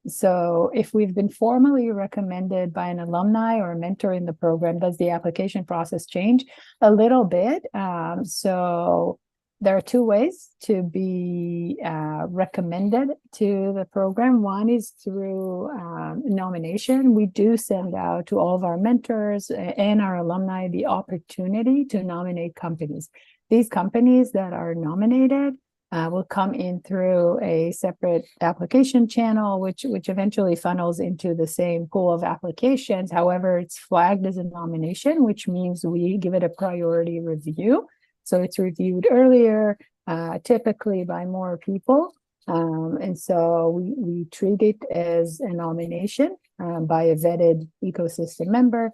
So if we've been formally recommended by an alumni or a mentor in the program, does the application process change? A little bit. So there are two ways to be recommended to the program. One is through nomination. We do send out to all of our mentors and our alumni the opportunity to nominate companies. These companies that are nominated will come in through a separate application channel, which eventually funnels into the same pool of applications. However, it's flagged as a nomination, which means we give it a priority review. So it's reviewed earlier, typically by more people. And so we treat it as a nomination by a vetted ecosystem member,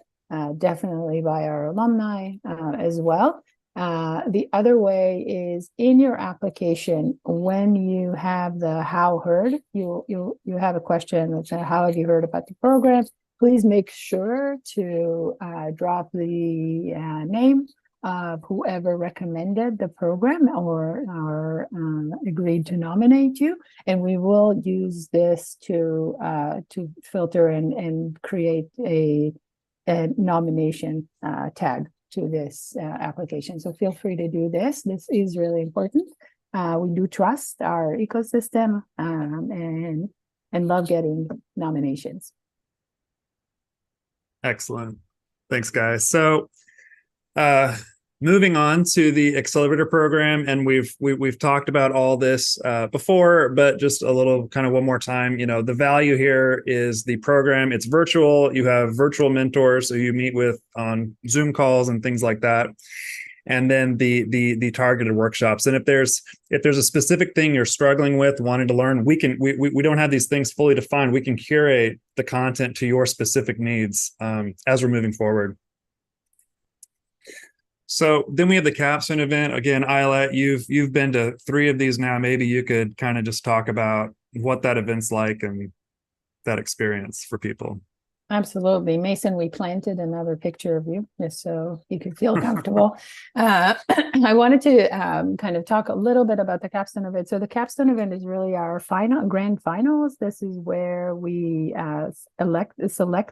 definitely by our alumni as well. The other way is in your application, when you have the how heard, you have a question that says, how have you heard about the program? Please make sure to drop the name of whoever recommended the program or agreed to nominate you. And we will use this to filter and create a nomination tag to this application. So feel free to do this. This is really important. We do trust our ecosystem and love getting nominations. Excellent. Thanks, guys. So moving on to the accelerator program, and we've talked about all this before, but just a little kind of one more time. The value here is the program. It's virtual. You have virtual mentors who you meet with on Zoom calls and things like that, and then the targeted workshops. And if there's a specific thing you're struggling with, wanting to learn, we don't have these things fully defined. We can curate the content to your specific needs as we're moving forward. So then we have the capstone event. Again, Isla, you've been to 3 of these now. Maybe you could kind of just talk about what that event's like and that experience for people. Absolutely. Mason, we planted another picture of you just so you could feel comfortable. I wanted to kind of talk a little bit about the capstone event. So the capstone event is really our grand finals. This is where we select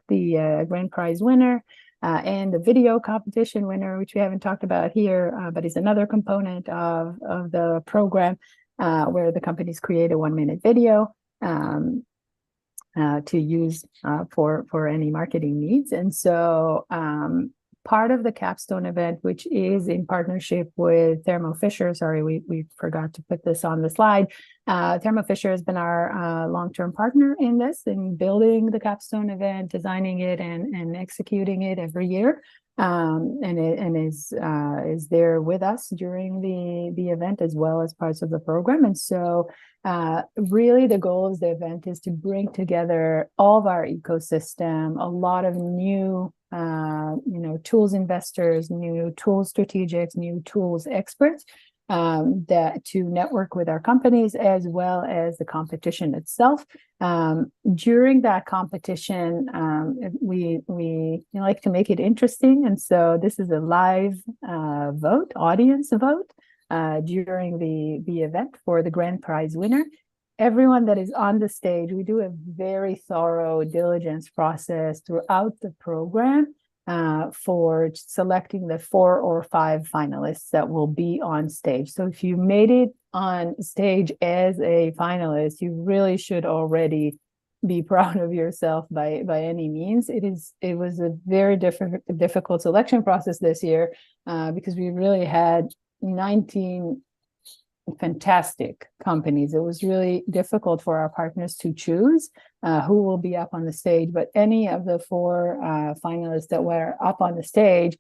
the grand prize winner. And the video competition winner, which we haven't talked about here, but is another component of the program where the companies create a 1-minute video to use for any marketing needs. And so part of the capstone event, which is in partnership with Thermo Fisher, sorry, we forgot to put this on the slide. Thermo Fisher has been our long-term partner in this, in building the capstone event, designing it and executing it every year. And is there with us during the event as well as parts of the program. And so really the goal of the event is to bring together all of our ecosystem, a lot of new tools investors, new tools strategics, new tools experts, that to network with our companies as well as the competition itself. During that competition, we like to make it interesting, and so this is a live vote, audience vote, during the event for the grand prize winner. Everyone that is on the stage, we do a very thorough diligence process throughout the program for selecting the 4 or 5 finalists that will be on stage. So if you made it on stage as a finalist, you really should already be proud of yourself by any means. It was a very difficult selection process this year because we really had 19 fantastic companies. It was really difficult for our partners to choose who will be up on the stage, but any of the 4 finalists that were up on the stage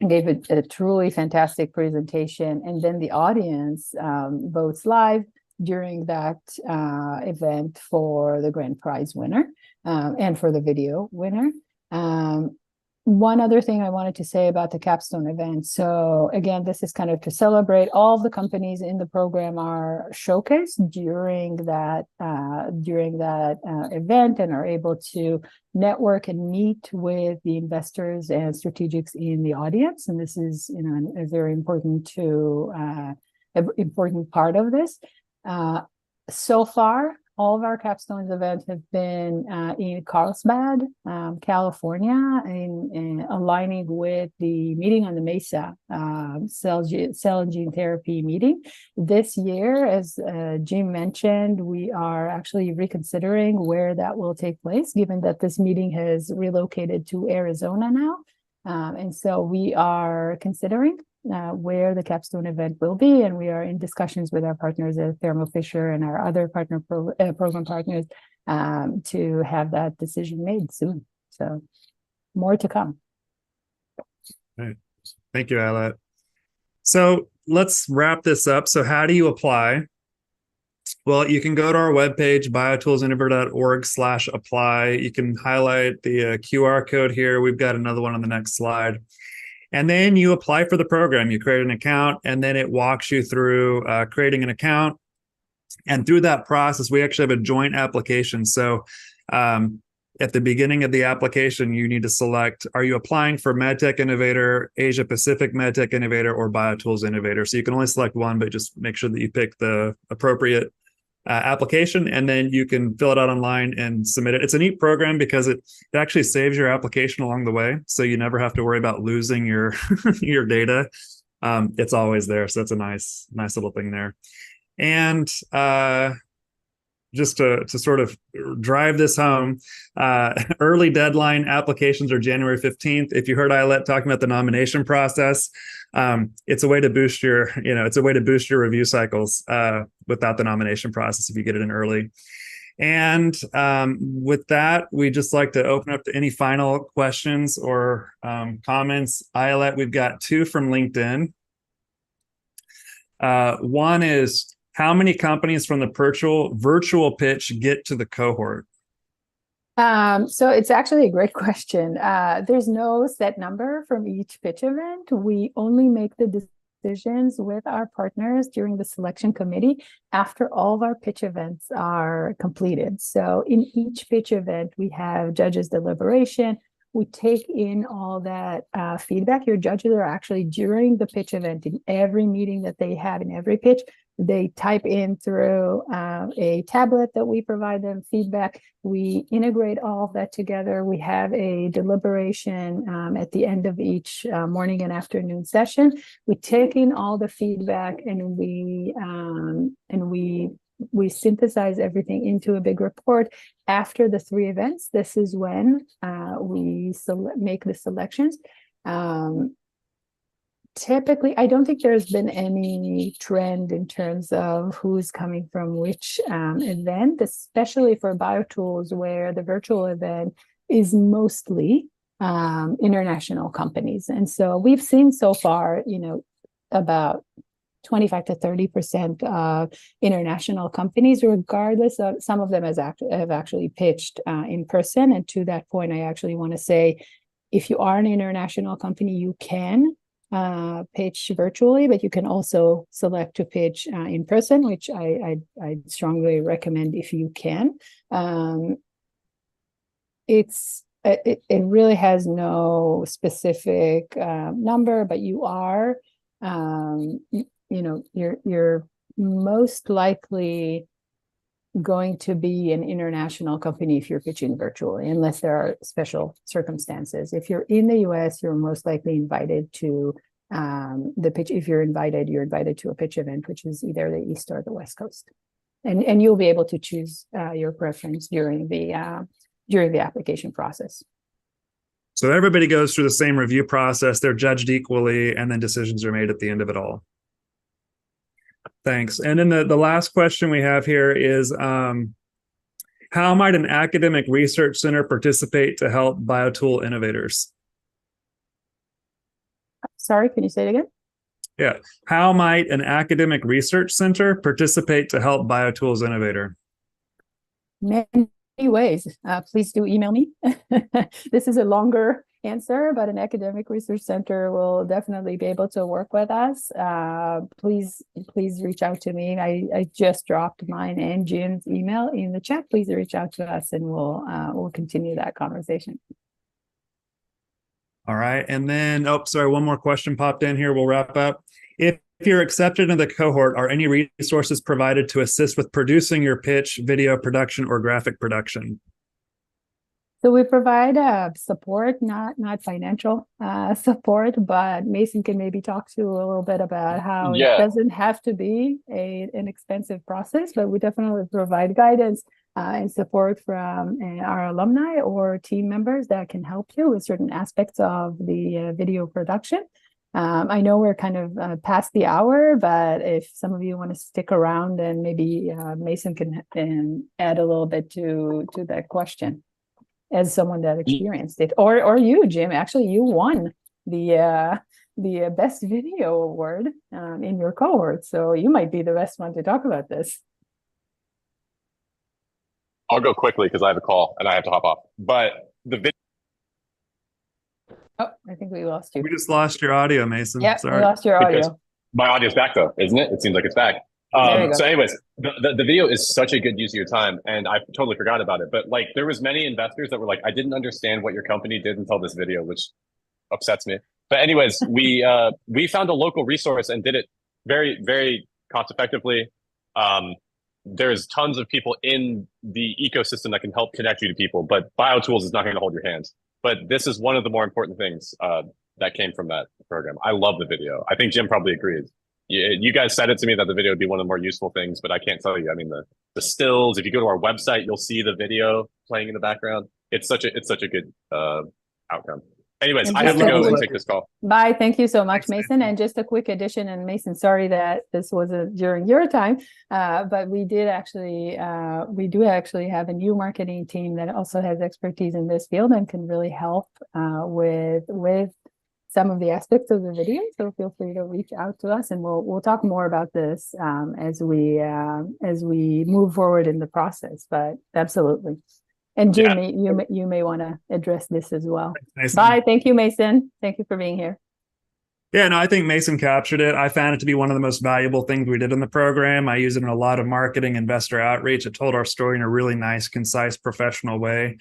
gave a truly fantastic presentation, and then the audience votes live during that event for the grand prize winner and for the video winner. One other thing I wanted to say about the capstone event. So again, this is kind of to celebrate all the companies in the program are showcased during that event and are able to network and meet with the investors and strategics in the audience. And this is, a very important important part of this. So far, all of our capstones events have been in Carlsbad, California, in aligning with the meeting on the Mesa cell and gene therapy meeting. This year, as Jim mentioned, we are actually reconsidering where that will take place, given that this meeting has relocated to Arizona now. And so we are considering where the capstone event will be, and we are in discussions with our partners at Thermo Fisher and our other program partners to have that decision made soon. So more to come. All right. Thank you, Ayelet. So let's wrap this up. So how do you apply? Well, you can go to our webpage, biotoolsinnovator.org/apply. You can highlight the QR code here. We've got another one on the next slide. And then you apply for the program. You create an account, and then it walks you through creating an account. And through that process, we actually have a joint application. So at the beginning of the application, you need to select, are you applying for MedTech Innovator, Asia Pacific MedTech Innovator, or BioTools Innovator? So you can only select one, but just make sure that you pick the appropriate application, and then you can fill it out online and submit it. It's a neat program because it actually saves your application along the way, so you never have to worry about losing your your data. It's always there, so that's a nice little thing there. And just to sort of drive this home, early deadline applications are January 15th. If you heard Ayelet talking about the nomination process, it's a way to boost your, review cycles without the nomination process if you get it in early. And with that, we just like to open up to any final questions or comments. Ayelet, we've got 2 from LinkedIn. One is, how many companies from the virtual pitch get to the cohort? So it's actually a great question. There's no set number from each pitch event. We only make the decisions with our partners during the selection committee after all of our pitch events are completed. So in each pitch event, we have judges' deliberation. We take in all that feedback. Your judges are actually, during the pitch event, in every meeting that they have, in every pitch, they type in through a tablet that we provide them feedback. We integrate all of that together. We have a deliberation at the end of each morning and afternoon session. We take in all the feedback, and we synthesize everything into a big report. After the 3 events, this is when we make the selections. Typically, I don't think there's been any trend in terms of who's coming from which event, especially for BioTools, where the virtual event is mostly international companies. And so we've seen so far, about 25 to 30% of international companies, regardless of, some of them have actually pitched in person. And to that point, I actually want to say If you are an international company, you can pitch virtually, but you can also select to pitch in person, which I strongly recommend if you can. It really has no specific number, but you are, you're most likely going to be an international company if you're pitching virtually, unless there are special circumstances. If you're in the US, you're most likely invited to the pitch. If you're invited to a pitch event, which is either the East or the West Coast. And you'll be able to choose your preference during the application process. So everybody goes through the same review process. They're judged equally, and then decisions are made at the end of it all. Thanks. And then the last question we have here is, how might an academic research center participate to help BioTool innovators? Sorry, can you say it again? Yeah. How might an academic research center participate to help BioTools Innovator? Many ways. Please do email me. This is a longer answer, but an academic research center will definitely be able to work with us. Please reach out to me. I just dropped mine and Jim's email in the chat. Please reach out to us, and we'll continue that conversation. All right. And then, one more question popped in here. We'll wrap up. If you're accepted in the cohort, are any resources provided to assist with producing your pitch, video production, or graphic production? So we provide support, not financial support, but Mason can maybe talk to you a little bit about how it doesn't have to be an expensive process, but we definitely provide guidance and support from our alumni or team members that can help you with certain aspects of the video production. I know we're kind of past the hour, but if some of you want to stick around, and maybe Mason can add a little bit to that question, as someone that experienced it, or you, Jim. Actually, you won the best video award in your cohort, so you might be the best one to talk about this. I'll go quickly because I have a call and I have to hop off. But the video. Oh, I think we lost you. We just lost your audio, Mason. Yeah, sorry. We lost your audio. Because my audio's back though, isn't it? It seems like it's back. So anyways, the video is such a good use of your time, and I totally forgot about it. But like, there was many investors that were like, I didn't understand what your company did until this video, which upsets me. But anyways, we found a local resource and did it very, very cost effectively. There's tons of people in the ecosystem that can help connect you to people, but BioTools is not going to hold your hands. But this is one of the more important things that came from that program. I love the video. I think Jim probably agrees. You guys said it to me that the video would be one of the more useful things, but I can't tell you. I mean, the stills. If you go to our website, you'll see the video playing in the background. It's such a good outcome. Anyways, I have to go and take this call. Bye. Thank you so much, Mason. And just a quick addition, and Mason, sorry that this was during your time, but we do actually have a new marketing team that also has expertise in this field and can really help with some of the aspects of the video. So feel free to reach out to us, and we'll talk more about this as we move forward in the process. But absolutely. And Jim, you may want to address this as well. Bye. Thank you, Mason. Thank you for being here. Yeah, no, I think Mason captured it. I found it to be one of the most valuable things we did in the program. I use it in a lot of marketing, investor outreach. It told our story in a really nice, concise, professional way.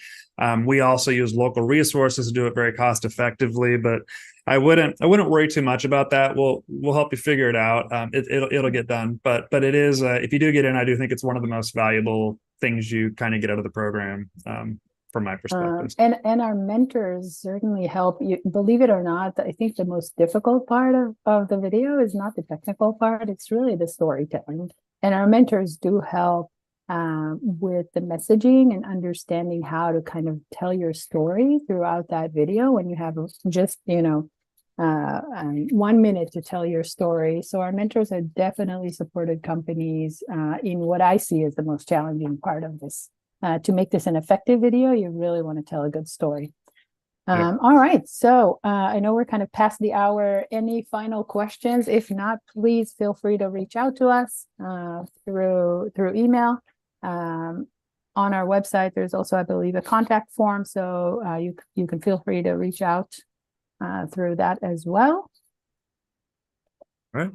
We also use local resources to do it very cost effectively, but I wouldn't worry too much about that. We'll help you figure it out. It'll get done. But it is, if you do get in, I do think it's one of the most valuable things you kind of get out of the program. From my perspective. And our mentors certainly help you. Believe it or not, I think the most difficult part of the video is not the technical part. It's really the storytelling. And our mentors do help with the messaging and understanding how to kind of tell your story throughout that video when you have just, 1 minute to tell your story. So our mentors have definitely supported companies in what I see as the most challenging part of this. To make this an effective video, you really want to tell a good story. All right. So I know we're kind of past the hour. Any final questions? If not, please feel free to reach out to us through email. on our website, there's also, I believe, a contact form. So you can feel free to reach out through that as well. All right.